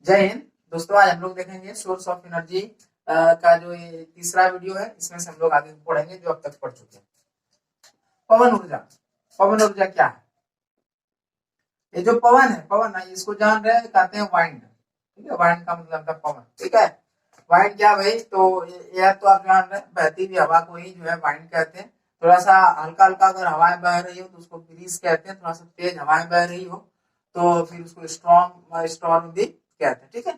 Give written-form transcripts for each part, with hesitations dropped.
जय हिंद दोस्तों। आज हम लोग देखेंगे सोर्स ऑफ एनर्जी का जो ये तीसरा वीडियो है। इसमें से हम लोग आगे पढ़ेंगे जो अब तक पढ़ चुके हैं। पवन ऊर्जा। पवन ऊर्जा क्या है? ये जो पवन है, पवन है, इसको जान रहे हैं, कहते हैं वाइंड। ठीक है, वाइंड का मतलब था पवन। ठीक है, वाइंड क्या भाई? तो यह तो आप जान रहे हैं, बहती हुई हवा को ही जो है वाइंड कहते हैं। थोड़ा सा हल्का हल्का अगर हवाएं बह रही हो तो उसको ब्रीज कहते हैं। थोड़ा सा तेज हवाएं बह रही हो तो फिर उसको स्टॉर्म भी कहते हैं। ठीक है,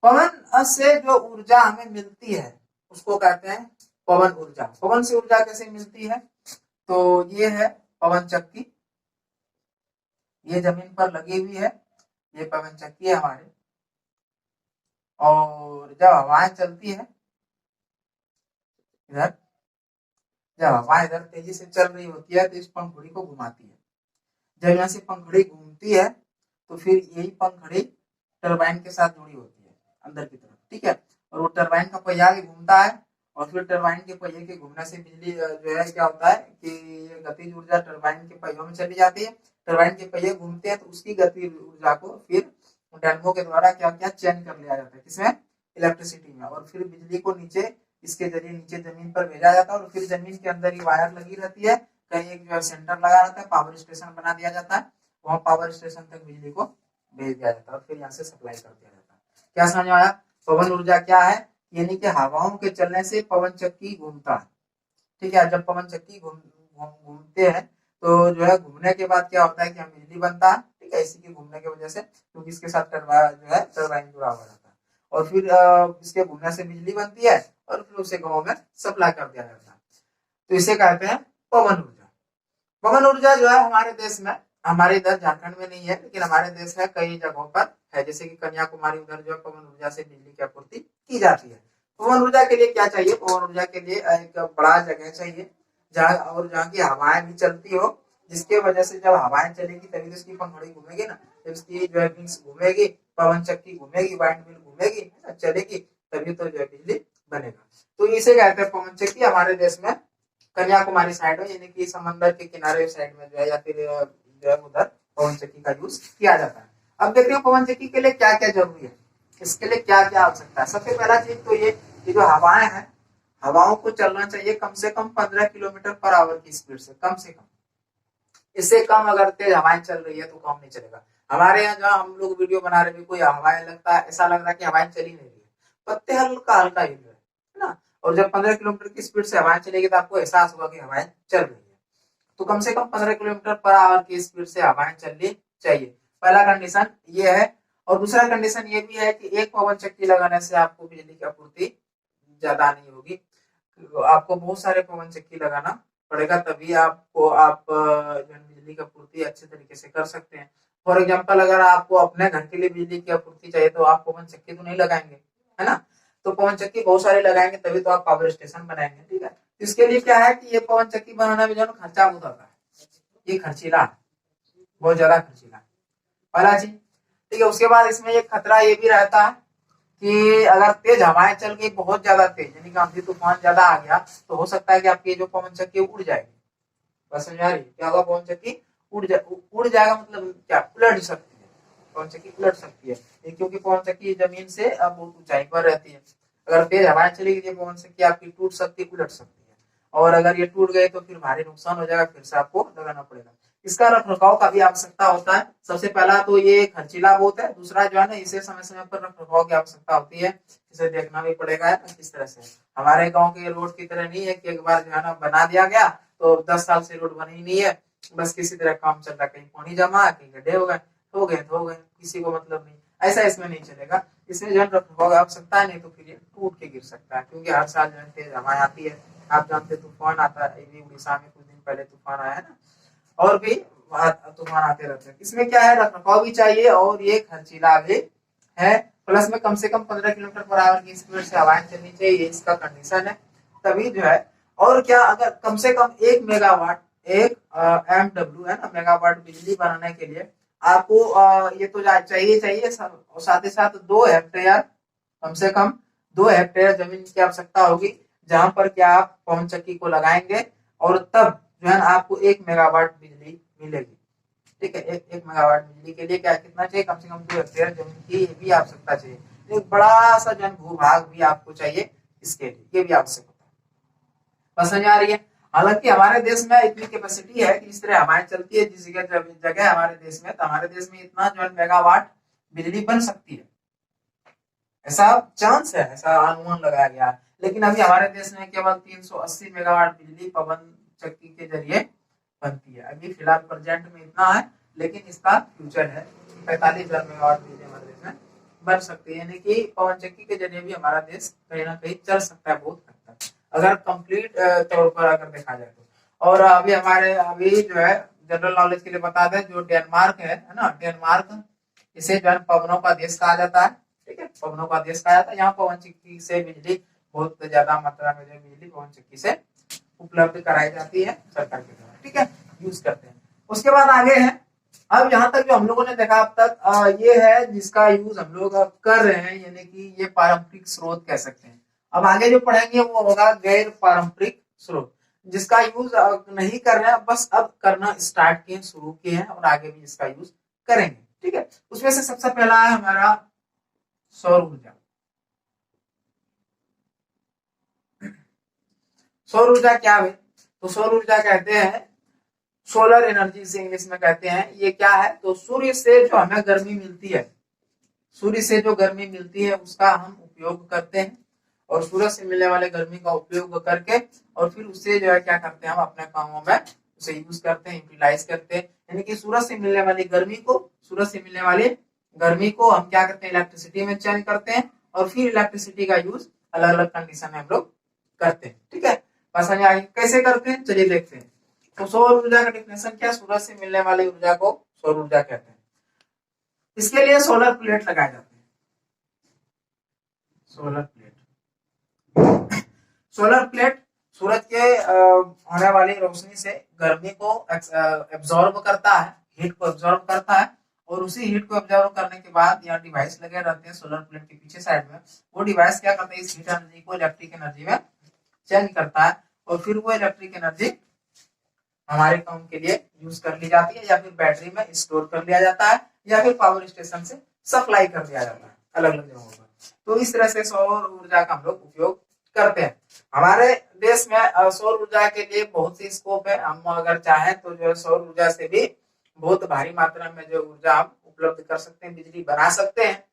पवन से जो ऊर्जा हमें मिलती है उसको कहते हैं पवन ऊर्जा। पवन से ऊर्जा कैसे मिलती है? तो ये है पवन चक्की, ये जमीन पर लगी हुई है, ये पवन चक्की है हमारे। और जब हवाएं चलती है इधर, जब हवा इधर तेजी से चल रही होती है तो इस पंखुड़ी को घुमाती है। जब यहाँ से पंखुड़ी घूमती है तो फिर यही पंखुड़ी टरबाइन के साथ जुड़ी होती है अंदर की तरफ। ठीक है, और वो टरबाइन का पहिया आगे घूमता है और फिर टरबाइन के पहिए के घूमने से बिजली जो है क्या होता है कि ये गतिज ऊर्जा टरबाइन के पहियों में चली जाती है। टरबाइन के पहिए घूमते हैं तो उसकी गति ऊर्जा को फिर डायनमो के द्वारा क्या क्या चेंज कर लिया जाता है, किसमें? इलेक्ट्रिसिटी में। और फिर बिजली को नीचे इसके जरिए नीचे जमीन पर भेजा जाता है और फिर जमीन के अंदर ही वायर लगी रहती है। कहीं एक जो है सेंटर लगा रहता है, पावर स्टेशन बना दिया जाता है, वहां पावर स्टेशन तक बिजली को भेज दिया जाता है और फिर यहाँ से सप्लाई कर दिया जाता है। क्या समझ में आया? पवन ऊर्जा क्या है? यानी कि हवाओं के चलने से पवन चक्की घूमता है। ठीक है, जब पवन चक्की घूमते हैं तो जो है घूमने के बाद क्या होता है कि हम बिजली बनता है। ठीक है, इसी के घूमने की वजह से, क्योंकि इसके साथ जो है टरबाइन जुड़ा हुआ रहता है और फिर इसके घूमने से बिजली बनती है और फिर उसे गाँव में सप्लाई कर दिया जाता है। तो इसे कहते हैं पवन ऊर्जा। पवन ऊर्जा जो है हमारे देश में, हमारे इधर झारखंड में नहीं है लेकिन हमारे देश में कई जगहों पर है। जैसे कि कन्याकुमारी, उधर जो है पवन ऊर्जा से बिजली की आपूर्ति की जाती है। पवन ऊर्जा के लिए क्या चाहिए? पवन ऊर्जा के लिए एक बड़ा जगह चाहिए जहाँ की हवाएं भी चलती हो, जिसके वजह से जब हवाएं चलेगी तभी तो इसकी पंखुड़ी घूमेगी ना। जब इसकी जो है विंग्स घूमेगी, पवन चक्की घूमेगी, वाइंड मिल घूमेगी, चलेगी, तभी तो जो है बिजली बनेगा। तो इसे कहते हैं पवन चक्की। हमारे देश में कन्याकुमारी साइड में, यानी कि समंदर के किनारे साइड में जो है, या फिर जो है उधर पवन चक्की का यूज किया जाता है। अब देखते हैं पवन चक्की के लिए क्या क्या जरूरी है, इसके लिए क्या क्या आवश्यकता है। सबसे पहला चीज तो ये जो हवाएं हैं, हवाओं को चलना चाहिए कम से कम 15 किलोमीटर पर आवर की स्पीड से, कम से कम। इससे कम अगर तेज हवाएं चल रही है तो काम नहीं चलेगा। हमारे यहाँ जहाँ हम लोग वीडियो बना रहे हैं, कोई हवाएं लगता है, ऐसा लग रहा है कि हवाएं चली नहीं रही है, पत्ते हल्का हल्का हिल रहे हैं ना। और जब 15 किलोमीटर की स्पीड से हवाएं चलेगी तो आपको एहसास होगा कि हवाएं चल रही है। तो कम से कम 15 किलोमीटर पर आवर की स्पीड से हवाएं चलनी चाहिए, पहला कंडीशन ये है। और दूसरा कंडीशन ये भी है कि एक पवन चक्की लगाने से आपको बिजली की आपूर्ति ज्यादा नहीं होगी। आपको बहुत सारे पवन चक्की लगाना पड़ेगा, तभी आप बिजली की आपूर्ति अच्छे तरीके से कर सकते हैं। फॉर एग्जाम्पल, अगर आपको अपने घर के लिए बिजली की आपूर्ति चाहिए तो आप पवन चक्की तो नहीं लगाएंगे, है ना। तो पवन चक्की बहुत सारे लगाएंगे तभी तो आप पावर स्टेशन बनाएंगे। ठीक है, इसके लिए क्या है कि ये पवन चक्की बनाने में जो है खर्चा बहुत आता है, ये खर्चीला है, बहुत ज्यादा खर्चीला है, पहला चीज। ठीक है, उसके बाद इसमें एक खतरा ये भी रहता है कि अगर तेज हवाएं चल गई, बहुत ज्यादा तेज, यानी कि आंधी तूफान ज्यादा आ गया, तो हो सकता है कि आपकी जो पवन चक्की उड़ जाएगी। बस समझ आ रही? क्या होगा? पवन चक्की उड़ जाएगा, मतलब क्या? उलट सकती है, पवन चक्की उलट सकती है, क्योंकि पवन चक्की जमीन से बहुत ऊंचाई पर रहती है। अगर तेज हवाएं चलेगी तो पवन चक्की आपकी टूट सकती है, उलट सकती है, और अगर ये टूट गए तो फिर भारी नुकसान हो जाएगा, फिर से आपको लगाना पड़ेगा। इसका रख रखाव का भी आवश्यकता होता है। सबसे पहला तो ये खर्चीला बहुत है, दूसरा जो है ना, इसे समय समय पर रख रखाव की आवश्यकता होती है, इसे देखना भी पड़ेगा किस तरह से। हमारे गाँव के रोड की तरह नहीं है कि एक बार जो है ना बना दिया गया तो 10 साल से रोड बनी नहीं है, बस किसी तरह काम चल रहा है, कहीं पानी जमा, कहीं गड्ढे हो गए, किसी को मतलब नहीं। ऐसा इसमें नहीं चलेगा, इसमें जो है रखरखाव आवश्यकता है, नहीं तो फिर ये टूट के गिर सकता है, क्योंकि हर साल जो है तेज हवाएं आती है। आप जानते तूफान आता है, उड़ीसा में कुछ दिन पहले तूफान आया है ना, और भी तूफान आते रहते हैं। इसमें क्या है, रखरखाव भी चाहिए और ये खर्चीला भी है। प्लस में कम से कम 15 किलोमीटर पर आवर की स्पीड से हवाएं चलनी चाहिए, इसका कंडीशन है, तभी जो है। और क्या, अगर कम से कम 1 मेगावाट, एक MW है ना, मेगावाट बिजली बनाने के लिए आपको ये तो चाहिए और साथ ही साथ 2 हेक्टेयर, कम से कम 2 हेक्टेयर जमीन की आवश्यकता होगी, जहां पर क्या आप पवन चक्की को लगाएंगे और तब जो है आपको 1 मेगावाट बिजली मिलेगी। ठीक है। एक मेगावाट बिजली के लिए क्या कितना चाहिए, कम से कम 2 हेक्टेयर जमीन की भी आवश्यकता चाहिए। एक बड़ा सा जन भूभाग भी आपको चाहिए इसके लिए, ये भी आवश्यक होता है। बस समझ आ रही है। हालांकि हमारे देश में इतनी कैपेसिटी है कि इस तरह हमारी चलती है जिस जगह हमारे देश में, तो हमारे देश में इतना जो मेगावाट बिजली बन सकती है, ऐसा चांस है, ऐसा अनुमान लगाया गया है। लेकिन अभी हमारे देश में केवल 380 मेगावाट बिजली पवन चक्की के जरिए बनती है। अभी फिलहाल प्रेजेंट में इतना है, लेकिन इसका फ्यूचर है 45,000 मेगावाट बिजली हमारे देश में बन सकती है। यानी कि पवन चक्की के जरिए भी हमारा देश कहीं ना कहीं चल सकता है बहुत हद तक, अगर कंप्लीट तौर पर अगर देखा जाए तो। और अभी जो है जनरल नॉलेज के लिए बता दें, जो डेनमार्क है ना, डेनमार्क इसे जो है पवनों का देश कहा जाता है। ठीक है, पवनों का देश कहा जाता है। यहाँ पवन चक्की से बिजली बहुत ज्यादा मात्रा में जो बिजली पवन चक्की से उपलब्ध कराई जाती है सरकार के द्वारा। ठीक है, यूज करते हैं। उसके बाद आगे है, अब यहाँ तक जो हम लोगों ने देखा अब तक ये है जिसका यूज हम लोग कर रहे हैं, यानी कि ये पारंपरिक स्रोत कह सकते हैं। अब आगे जो पढ़ेंगे वो होगा गैर पारंपरिक स्रोत, जिसका यूज नहीं कर रहे हैं, बस अब करना स्टार्ट किए, शुरू किए हैं और आगे भी इसका यूज करेंगे। ठीक है, उसमें से सबसे पहला है हमारा सौर ऊर्जा। सौर ऊर्जा क्या है? तो सौर ऊर्जा कहते हैं, सोलर एनर्जी से इंग्लिश में कहते हैं। ये क्या है? तो सूर्य से जो हमें गर्मी मिलती है, सूर्य से जो गर्मी मिलती है उसका हम उपयोग करते हैं, और सूरज से मिलने वाले गर्मी का उपयोग करके और फिर उससे जो है क्या करते हैं, हम अपने कामों में उसे यूज करते हैं, यूटिलाइज करते हैं। यानी कि सूरज से मिलने वाली गर्मी को, सूरज से मिलने वाली गर्मी को हम क्या करते हैं, इलेक्ट्रिसिटी में चेंज करते हैं, और फिर इलेक्ट्रिसिटी का यूज अलग अलग कंडीशन में हम लोग करते हैं। ठीक है, बस समझ आ गई कैसे करते हैं, चलिए देखते हैं। तो सौर ऊर्जा का डिफिनेशन क्या? सूरज से मिलने वाली ऊर्जा को सौर ऊर्जा कहते हैं। इसके लिए सोलर प्लेट लगाए जाते हैं। सोलर प्लेट, सोलर प्लेट सूरज के आने वाली रोशनी से गर्मी को एब्जॉर्ब करता है, हीट को एब्जॉर्ब करता है, और उसी हीट को एब्जॉर्ब करने के बाद यहाँ डिवाइस लगे रहते हैं सोलर प्लेट के पीछे साइड में। वो डिवाइस क्या करते हैं, इस हीट एनर्जी को इलेक्ट्रिक एनर्जी में चेंज करता है, और फिर वो इलेक्ट्रिक एनर्जी हमारे काम के लिए यूज कर ली जाती है, या फिर बैटरी में स्टोर कर लिया जाता है, या फिर पावर स्टेशन से सप्लाई कर दिया जाता है अलग अलग जगहों पर। तो इस तरह से सौर ऊर्जा का हम लोग उपयोग करते हैं। हमारे देश में सौर ऊर्जा के लिए बहुत सी स्कोप है। हम अगर चाहें तो जो है सौर ऊर्जा से भी बहुत भारी मात्रा में जो ऊर्जा हम उपलब्ध कर सकते हैं, बिजली बना सकते हैं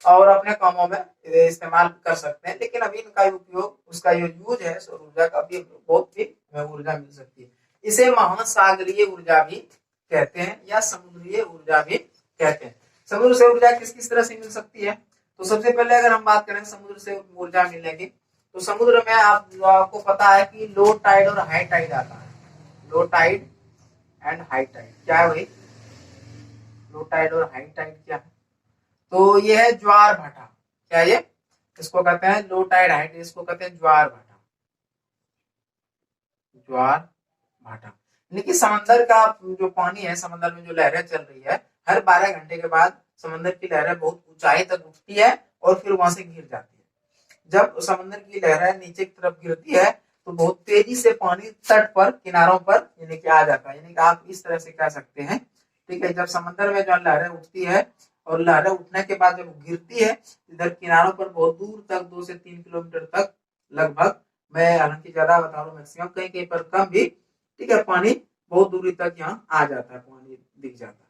और अपने कामों में इस्तेमाल कर सकते हैं। लेकिन अभी इनका उपयोग, उसका जो यूज है सौर ऊर्जा का, भी बहुत ही ऊर्जा मिल सकती है। इसे महासागरीय ऊर्जा भी कहते हैं, या समुद्रीय ऊर्जा भी कहते हैं। समुद्र से ऊर्जा किस किस तरह से मिल सकती है? तो सबसे पहले अगर हम बात करें समुद्र से ऊर्जा मिलेगी, तो समुद्र में आपको पता है कि लो टाइड और हाई टाइड आता है। Low tide and high tide क्या है भाई? लो टाइड और हाई टाइड क्या है? तो ये है ज्वार भाटा। क्या ये? इसको कहते हैं लो टाइड हाई टाइड, इसको कहते हैं ज्वार भाटा। ज्वार भाटा यानी कि समंदर का जो पानी है, समंदर में जो लहरें चल रही है, हर 12 घंटे के बाद समंदर की लहरें बहुत ऊंचाई तक उठती है और फिर वहां से गिर जाती है। जब समंदर की लहरें नीचे की तरफ गिरती है तो बहुत तेजी से पानी तट पर, किनारों पर यानी कि आ जाता है। यानी कि आप इस तरह से कह सकते हैं। ठीक है, जब समंदर में जो लहरें उठती है और लहरें उठने के बाद जब गिरती है इधर किनारों पर बहुत दूर तक, 2 से 3 किलोमीटर तक लगभग, मैं हालांकि ज्यादा बता रहा हूँ, मैक्सिमम कहीं कहीं पर कम भी। ठीक है, पानी बहुत दूरी तक यहाँ आ जाता है, पानी दिख जाता है।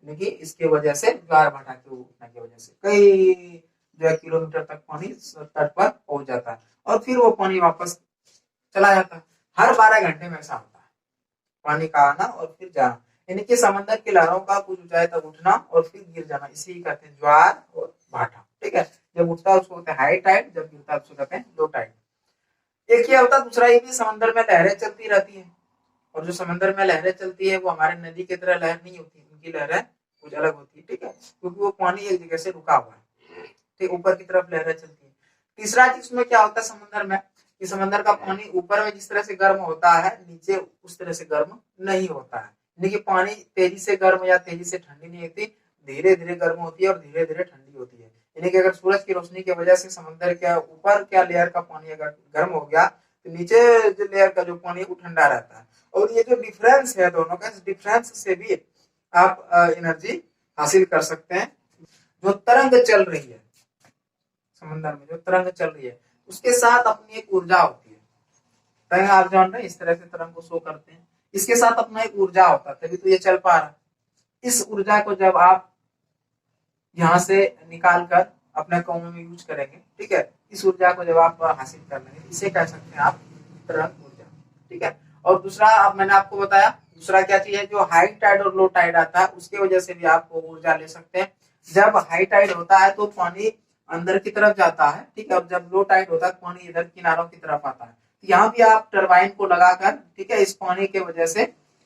यानी कि इसके वजह से ज्वार भाटा के उठने की वजह से कई जो है किलोमीटर तक पानी तट पर पहुंच जाता है, और फिर वो पानी वापस चला जाता है। हर 12 घंटे में ऐसा होता है, पानी का आना और फिर जाना। यानी कि समंदर की लहरों का कुछ ऊंचाई तक उठना और फिर गिर जाना, इसी कहते हैं ज्वार और भाटा। ठीक है, जब उठता है उसको कहते हैं हाई टाइड, जब गिरता है उसको कहते हैं लो टाइड। एक ये होता है, दूसरा ये भी समंदर में लहरें चलती रहती है, और जो समंदर में लहरें चलती है वो हमारे नदी की तरह लहर नहीं होती, उनकी लहरें कुछ अलग होती है। ठीक है, क्योंकि वो पानी एक जगह से रुका हुआ है, ठीक, ऊपर की तरफ लहरें चलती है। तीसरा चीज में क्या होता है समंदर में, कि समंदर का पानी ऊपर में जिस तरह से गर्म होता है, नीचे उस तरह से गर्म नहीं होता है। यानी कि पानी तेजी से गर्म या तेजी से ठंडी नहीं होती, धीरे धीरे गर्म होती है और धीरे धीरे ठंडी होती है। यानी कि अगर सूरज की रोशनी की वजह से समंदर के ऊपर क्या लेयर का पानी अगर गर्म हो गया, तो नीचे जो लेयर का जो पानी है वो ठंडा रहता है, और ये जो डिफरेंस है दोनों का, इस डिफरेंस से भी आप एनर्जी हासिल कर सकते हैं। जो तरंग चल रही है समंदर में, जो तरंग चल रही है उसके साथ अपनी एक ऊर्जा होती है। तरंग आप जान रहे हैं, इस तरह से तरंग को शो करते हैं, इसके साथ अपना एक ऊर्जा होता है, तभी तो ये चल पा रहा है। इस ऊर्जा को जब आप यहाँ से निकाल कर अपने काम में यूज करेंगे, ठीक है, इस ऊर्जा को जब आप हासिल कर लेंगे, इसे कह सकते हैं आप तरंग ऊर्जा, ठीक है। और दूसरा, अब मैंने आपको बताया दूसरा क्या चीज है, जो हाई टाइड और लो टाइड आता है उसके वजह से भी आप ऊर्जा ले सकते हैं। जब हाई टाइड होता है तो पानी अंदर की तरफ जाता है, ठीक है, और जब लो टाइड होता है तो पानी इधर किनारों की तरफ आता है। तो यहाँ भी आप टरबाइन को लगाकर, ठीक है, इस पानी के वजह से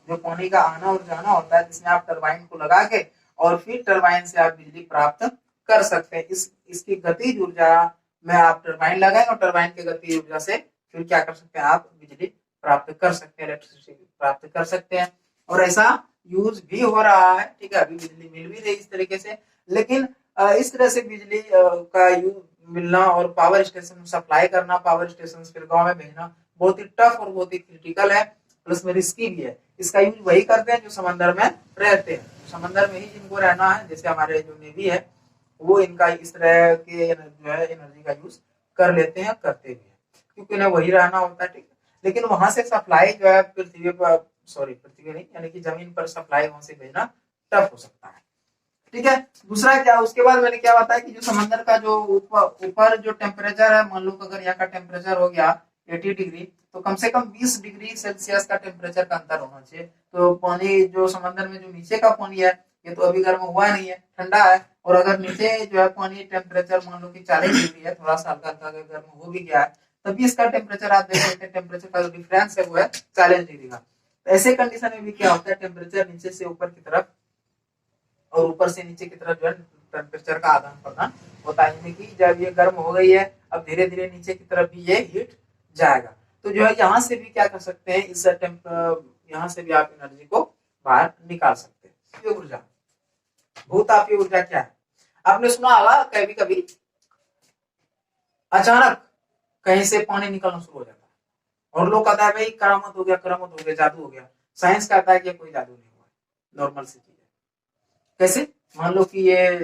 जो पानी का आना और जाना होता है, जिसमें आप टरबाइन को लगा के और फिर टरबाइन से आप बिजली प्राप्त कर सकते हैं। इसकी गतिज ऊर्जा में आप टरबाइन लगाएंगे और टरबाइन की गतिज ऊर्जा से फिर क्या कर सकते हैं, आप बिजली प्राप्त कर सकते हैं, इलेक्ट्रिसिटी प्राप्त कर सकते हैं। और ऐसा यूज भी हो रहा है, ठीक है, अभी बिजली मिल भी रही इस तरीके से। लेकिन इस तरह से बिजली का यूज मिलना और पावर स्टेशन सप्लाई करना, पावर स्टेशन फिर गाँव में भेजना बहुत ही टफ और बहुत ही क्रिटिकल है, प्लस में रिस्की भी है। इसका यूज वही करते हैं जो समंदर में रहते हैं, समंदर में ही जिनको रहना है, जैसे हमारे जो नेवी है वो इनका इस तरह के जो है एनर्जी का यूज कर लेते हैं, करते भी है, क्योंकि इन्हें वही रहना होता है, ठीक है। लेकिन वहां से सप्लाई जो है पृथ्वी पर, पृथ्वी नहीं यानी कि जमीन पर सप्लाई वहां से भेजना टफ हो सकता है, ठीक है। दूसरा क्या, उसके बाद मैंने क्या बताया कि जो समंदर का जो ऊपर जो टेम्परेचर है, मान लो अगर यहाँ का टेम्परेचर हो गया 80 डिग्री, तो कम से कम 20 डिग्री सेल्सियस का टेम्परेचर का अंतर होना चाहिए। तो पानी जो समंदर में जो नीचे का पानी है ये तो अभी गर्म हुआ नहीं है, ठंडा है। और अगर नीचे जो है पानी टेम्परेचर मान लो कि 40 डिग्री है, थोड़ा सा हल्का अगर गर्म हो भी गया है, तभी इसका टेम्परेचर आप देख सकते हैं, टेम्परेचर का जो डिफरेंस है वो है 40 डिग्री का। ऐसे कंडीशन में भी क्या होता है, टेम्परेचर नीचे से ऊपर की तरफ और ऊपर से नीचे की तरफ जो है टेम्परेचर का आदान प्रदान होता है, यानी कि जब ये गर्म हो गई है अब धीरे धीरे नीचे की तरफ भी ये हीट जाएगा। तो जो है यहाँ से भी क्या कर सकते हैं, इस यहाँ से भी आप एनर्जी को बाहर निकाल सकते हैं। ये ऊर्जा, भूतापीय ऊर्जा क्या है, आपने सुना होगा कभी कभी अचानक कहीं से पानी निकलना शुरू हो जाता है और लोग कहता है भाई करामत हो गया, करामत हो गया, जादू हो गया। साइंस कहता है कि कोई जादू नहीं हुआ, नॉर्मल सी चीज है। कैसे, मान लो कि ये,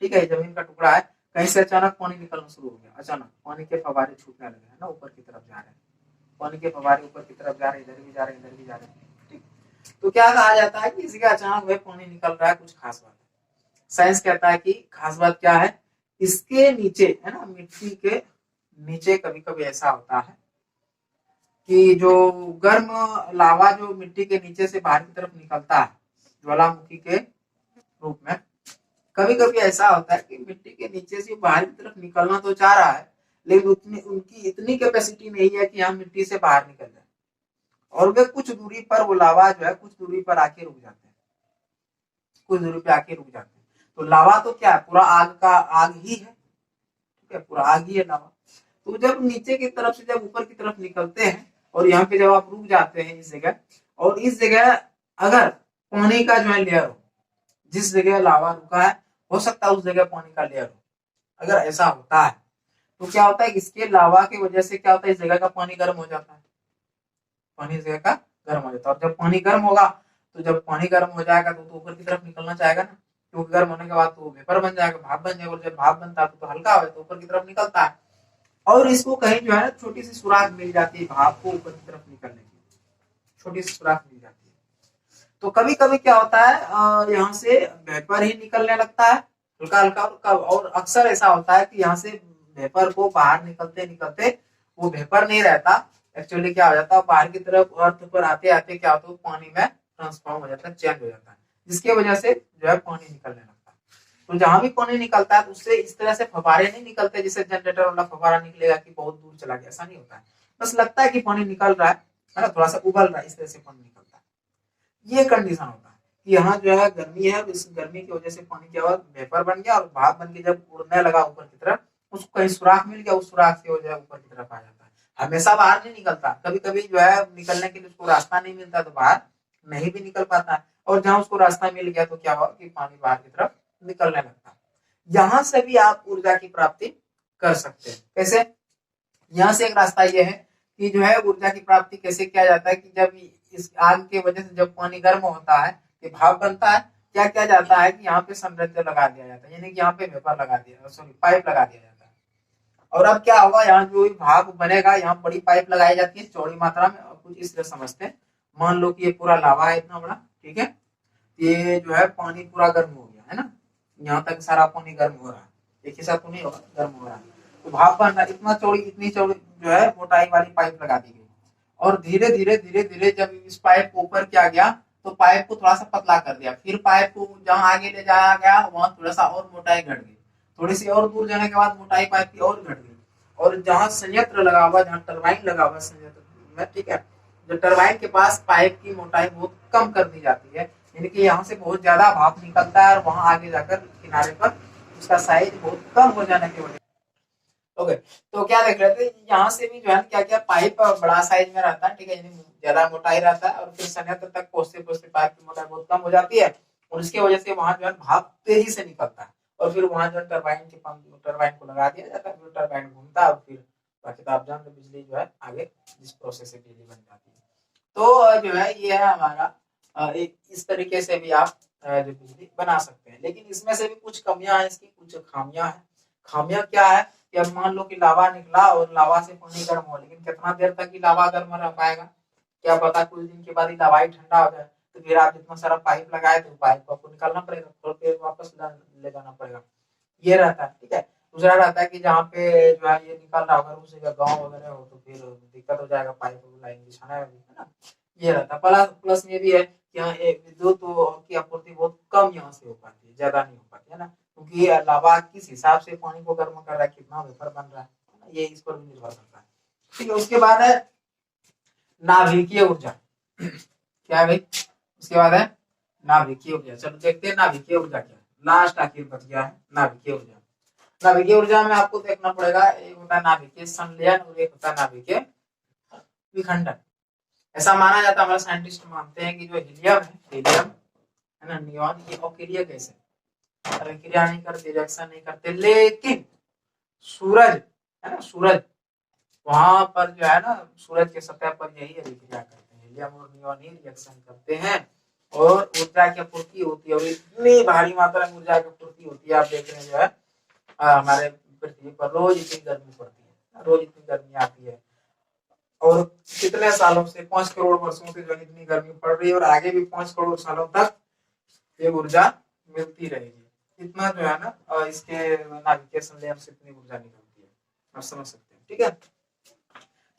ठीक है, जमीन का टुकड़ा है, कहीं से अचानक पानी निकलना शुरू हो गया, अचानक पानी के फवारे छूटने लगे हैं ना, ऊपर की तरफ जा रहे हैं, पानी के फवारे ऊपर की तरफ जा रहे हैं, इधर भी जा रहे हैं, इधर भी जा रहे हैं, ठीक। तो क्या कहा जाता है कि इसके अचानक वह पानी निकल रहा है, कुछ खास बात है। साइंस कहता है कि खास बात क्या है, इसके नीचे है ना, मिट्टी के नीचे कभी कभी ऐसा होता है कि जो गर्म लावा जो मिट्टी के नीचे से बाहर की तरफ निकलता है ज्वालामुखी के रूप में, कभी कभी ऐसा होता है कि मिट्टी के नीचे से बाहर की तरफ निकलना तो चाह रहा है, लेकिन उनकी इतनी कैपेसिटी नहीं है कि हम मिट्टी से बाहर निकल जाए, और वे कुछ दूरी पर वो लावा जो है कुछ दूरी पर आके रुक जाते हैं, कुछ दूरी पे आके रुक जाते हैं। तो लावा तो क्या है, पूरा आग ही है, ठीक है, पूरा आग ही है लावा। तो जब नीचे की तरफ से जब ऊपर की तरफ निकलते हैं और यहाँ पे जब आप रुक जाते हैं इस जगह, और इस जगह अगर पानी का जो है लेयर हो, जिस जगह लावा रुका है हो सकता है उस जगह पानी का लेयर हो, अगर ऐसा होता है तो क्या होता है, इसके लावा की वजह से क्या होता है, इस जगह का पानी गर्म हो जाता है, पानी इस जगह का गर्म हो जाता है। और जब पानी गर्म होगा तो जब पानी गर्म हो जाएगा तो ऊपर की तरफ निकलना चाहेगा ना, क्योंकि गर्म होने के बाद तो वेपर बन जाएगा, भाप बन जाएगा, और जब भाप बनता है तो हल्का हो तो ऊपर की तरफ निकलता है। और इसको कहीं जो है छोटी सी सुराख मिल जाती है भाप को ऊपर की तरफ निकलने की, छोटी सी सुराख मिल जाती है। तो कभी कभी क्या होता है, यहाँ से वेपर ही निकलने लगता है हल्का हल्का, और अक्सर ऐसा होता है कि यहाँ से वेपर को बाहर निकलते निकलते वो वेपर नहीं रहता, एक्चुअली क्या हो जाता है, बाहर की तरफ अर्थ पर आते आते क्या होता है, पानी में ट्रांसफॉर्म हो जाता है, चेंज हो जाता है, जिसकी वजह से जो है पानी निकलने लगता है। तो जहां भी पानी निकलता है तो उससे इस तरह से फव्वारे नहीं निकलते, जैसे जनरेटर वाला फव्वारा निकलेगा कि बहुत दूर चला गया, ऐसा नहीं होता है, बस लगता है कि पानी निकल रहा है ना, थोड़ा सा उबल रहा है, इस तरह से पानी निकलता है। ये कंडीशन होता है कि यहाँ जो है गर्मी है, इस गर्मी की वजह से पानी क्या हुआ, वेपर बन गया और भाप बन के जब उड़ने लगा ऊपर की तरफ, उसको कहीं सुराख मिल गया, उस सुराख से वो जो है ऊपर की तरफ आ जाता है, हमेशा बाहर नहीं निकलता, कभी कभी जो है निकलने के लिए उसको रास्ता नहीं मिलता तो बाहर नहीं भी निकल पाता है, और जहां उसको रास्ता मिल गया तो क्या हुआ कि पानी बाहर की तरफ निकलने लगता है। यहाँ से भी आप ऊर्जा की प्राप्ति कर सकते हैं। कैसे, यहाँ से एक रास्ता यह है कि जो है ऊर्जा की प्राप्ति कैसे किया जाता है कि जब इस आग की वजह से जब पानी गर्म होता है कि भाप बनता है, क्या किया जाता है कि यहाँ पे संयंत्र लगा दिया जाता है, यानी कि यहाँ पे वेपर लगा दिया, सॉरी पाइप लगा दिया जाता है। और अब क्या होगा, यहाँ जो भाप बनेगा, यहाँ बड़ी पाइप लगाई जाती है चौड़ी मात्रा में। और कुछ इस तरह समझते हैं, मान लो कि ये पूरा लावा है इतना बड़ा, ठीक है, ये जो है पानी पूरा गर्म हो गया है ना, यहाँ तक सारा पानी गर्म हो रहा है, एक ही साथ तो नहीं होगा, गर्म हो रहा है, तो भाप बन रहा है, इतना चौड़ी, इतनी चौड़ी जो है मोटाई वाली पाइप लगा दी गई। और धीरे धीरे धीरे धीरे जब इस पाइप को ऊपर किया गया, तो पाइप को थोड़ा सा पतला कर दिया, फिर पाइप को जहाँ आगे ले जाया गया वहां थोड़ा सा और मोटाई घट गई, थोड़ी सी और दूर जाने के बाद मोटाई पाइप की और घट गई। और जहाँ संयंत्र लगा हुआ, जहाँ टरबाइन लगा हुआ संयंत्र में, ठीक है, जो टरबाइन के पास पाइप की मोटाई बहुत कम कर दी जाती है, यानी कि यहाँ से बहुत ज्यादा भाप निकलता है और वहां आगे जाकर किनारे पर उसका साइज बहुत कम हो जाने की वजह। ओके, तो क्या देख रहे थे, यहाँ से भी जो है क्या क्या पाइप बड़ा साइज में रहता है, ठीक है, यानी ज्यादा मोटाई रहता है, और फिर संयंत्र तक पहुंचते पहुंचते पाइप की मोटाई बहुत कम हो जाती है, और इसकी वजह से वहां जो है भाप तेजी से निकलता है, और फिर वहां जो टरबाइन के पंप, टरबाइन को लगा दिया जाता है, फिर टरबाइन घूमता है, और फिर बाकी तो आप जानते हैं बिजली जो है आगे जिस प्रोसेस से बिजली बन जाती है। तो जो है ये है हमारा एक, इस तरीके से भी आप जो बिजली बना सकते हैं, लेकिन इसमें से भी कुछ कमियां हैं, इसकी कुछ खामियां हैं। खामियां क्या है कि अब मान लो कि लावा निकला और लावा से पानी गर्म हो, लेकिन कितना देर तक ही लावा गर्म रह पाएगा, क्या पता कुछ दिन के बाद ही लावा ही ठंडा हो जाए, तो फिर आप जितना सारा पाइप लगाए तो पाइप को आपको निकालना पड़ेगा, खोल के वापस ले जाना पड़ेगा, ये रहता है, ठीक है। दूसरा रहता है कि जहाँ पे जो है ये निकल रहा होगा उसी का गाँव वगैरह हो, तो फिर दिक्कत हो जाएगा, पाइप लाइन बिछाना है ना, ये रहता है। प्लस प्लस ये भी है कि यहाँ विद्युत की आपूर्ति बहुत कम यहाँ से हो पाती है, ज्यादा नहीं हो पाती है ना, क्योंकि लावा किस हिसाब से पानी को गर्म कर रहा है, कितना वेपर बन रहा है, ये इस पर भी निर्भर करता है। ठीक है, उसके बाद है नाभिकीय ऊर्जा। क्या है भाई, उसके बाद है नाभिकीय ऊर्जा। चलो देखते हैं नाभिकीय ऊर्जा क्या है, लास्ट आखिर बच गया है नाभिकीय ऊर्जा। नाभिकीय ऊर्जा में आपको देखना पड़ेगा, एक होता है नाभिकीय संलयन और एक होता है नाभिकीय विखंडन। ऐसा माना जाता है, हमारे साइंटिस्ट मानते हैं कि जो हीलियम है, हीलियम है ना, नियॉन, ये अकेलिय गैस है, अभिक्रिया नहीं करते, रिएक्शन नहीं करते, लेकिन सूरज है ना, सूरज वहां पर जो है ना, सूरज के सतह पर यही अभिक्रिया करते हैं, हीलियम और नियॉन ही रिएक्शन करते हैं, और ऊर्जा की आपूर्ति होती है, और इतनी भारी मात्रा में ऊर्जा की आपूर्ति होती है। आप देख रहे हैं जो है हमारे पृथ्वी पर रोज इतनी गर्मी पड़ती है, रोज इतनी गर्मी आती है, और कितने सालों से, 5 करोड़ वर्षों से जो इतनी गर्मी पड़ रही है, और आगे भी 5 करोड़ सालों तक ये ऊर्जा मिलती रहेगी। इतना जो है ना इसके नाभिकीय संलयन से इतनी ऊर्जा निकलती है, आप समझ सकते हैं, ठीक है।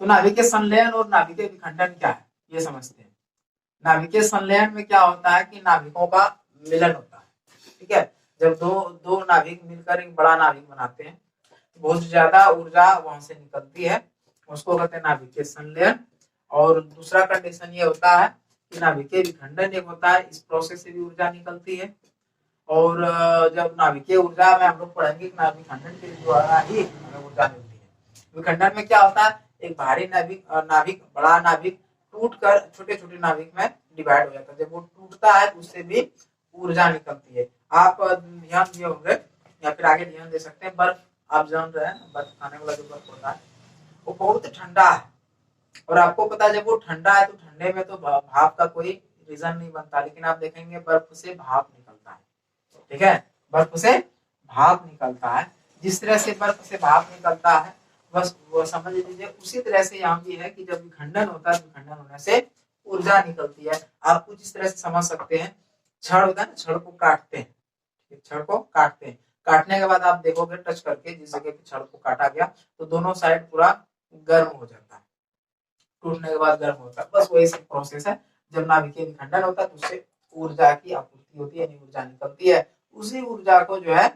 तो नाभिकीय संलयन और नाभिकीय विखंडन क्या है, ये समझते हैं। नाभिकीय संलयन में क्या होता है कि नाभिकों का मिलन होता है, ठीक है, जब दो दो नाभिक मिलकर एक बड़ा नाभिक बनाते हैं, बहुत ज्यादा ऊर्जा वहां से निकलती है, उसको कहते हैं नाभिकीय संलयन। और दूसरा कंडीशन ये होता है कि नाभिकीय विखंडन एक होता है, इस प्रोसेस से भी ऊर्जा निकलती है। और जब नाभिकीय ऊर्जा में हम लोग पढ़ेंगे कि विखंडन के द्वारा ही हमें ऊर्जा मिलती है। विखंडन में क्या होता है, एक भारी नाभिक नाभिक बड़ा नाभिक टूट कर छोटे छोटे नाभिक में डिवाइड हो जाता है, जब वो टूटता है तो उससे भी ऊर्जा निकलती है। आप ध्यान दिए होंगे या फिर आगे ध्यान दे सकते हैं, बर्फ आप जान रहे हैं, बर्फ खाने वाला जो बर्फ होता है वो बहुत ठंडा है, और आपको पता है जब वो ठंडा है तो ठंडे में तो भाप का कोई रीजन नहीं बनता, लेकिन आप देखेंगे बर्फ से भाप निकलता है, ठीक है, बर्फ से भाप निकलता है। जिस तरह से बर्फ से भाप निकलता है, बस वो समझ लीजिए उसी तरह से यहाँ भी है कि जब विखंडन होता है, विखंडन होने से ऊर्जा निकलती है। आप कुछ इस तरह से समझ सकते हैं, छड़ होता है ना, छड़ को काटते हैं, छड़ को काटते हैं, काटने के बाद आप देखोगे टच करके जिस जगह पे छड़ को काटा गया तो दोनों साइड पूरा गर्म हो जाता है, टूटने के बाद गर्म होता है, बस वही सब प्रोसेस है। जब नाभिकीय विखंडन होता है तो उससे ऊर्जा की आपूर्ति होती है, ऊर्जा निकलती है, उसी ऊर्जा को जो है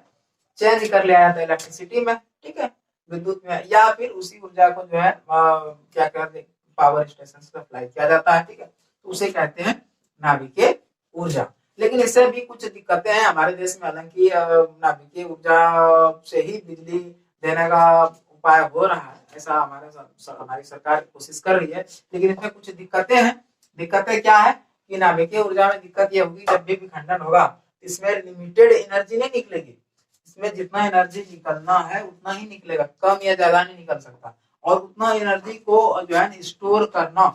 चेंज कर लिया जाता है इलेक्ट्रिसिटी में, ठीक है, विद्युत में, या फिर उसी ऊर्जा को जो है क्या कहते हैं, पावर स्टेशन से अप्लाई किया जाता है, ठीक है, तो उसे कहते हैं नाभिकीय ऊर्जा। लेकिन इससे भी कुछ दिक्कतें हैं हमारे देश में, हालांकि नाभिकीय ऊर्जा से ही बिजली देने का उपाय हो रहा है, ऐसा हमारी सरकार कोशिश कर रही है, लेकिन इसमें कुछ दिक्कतें हैं। दिक्कतें क्या है कि नाभिकीय ऊर्जा में दिक्कत ये होगी, जब भी विखंडन होगा इसमें लिमिटेड एनर्जी नहीं निकलेगी, इसमें जितना एनर्जी निकलना है उतना ही निकलेगा, कम या ज्यादा नहीं निकल सकता, और उतना एनर्जी को जो है स्टोर करना,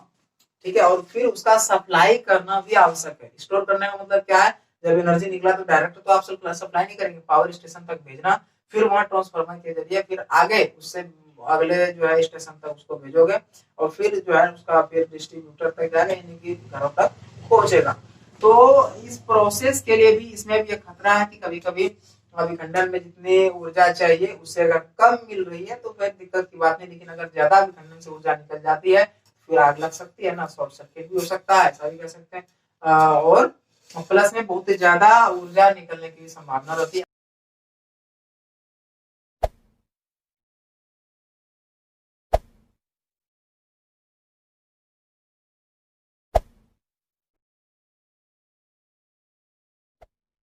ठीक है, और फिर उसका सप्लाई करना भी आवश्यक है। स्टोर करने का मतलब क्या है, जब एनर्जी निकला तो डायरेक्ट तो आप सप्लाई नहीं करेंगे, पावर स्टेशन तक भेजना, फिर वहां ट्रांसफार्मर के जरिए फिर आगे उससे अगले जो है स्टेशन तक उसको भेजोगे, और फिर जो है उसका फिर डिस्ट्रीब्यूटर तक जाएगा, यानी कि घरों तक पहुंचेगा। तो इस प्रोसेस के लिए भी इसमें भी एक खतरा है कि कभी कभी अभिखंडन में जितनी ऊर्जा चाहिए उससे अगर कम मिल रही है तो फिर दिक्कत की बात नहीं, लेकिन अगर ज्यादा अभिखंडन से ऊर्जा निकल जाती है फिर आग लग सकती है ना, शॉर्ट सर्किट भी हो सकता है, ऐसा भी कह सकते हैं। और प्लस में बहुत ज्यादा ऊर्जा निकलने की संभावना रहती है।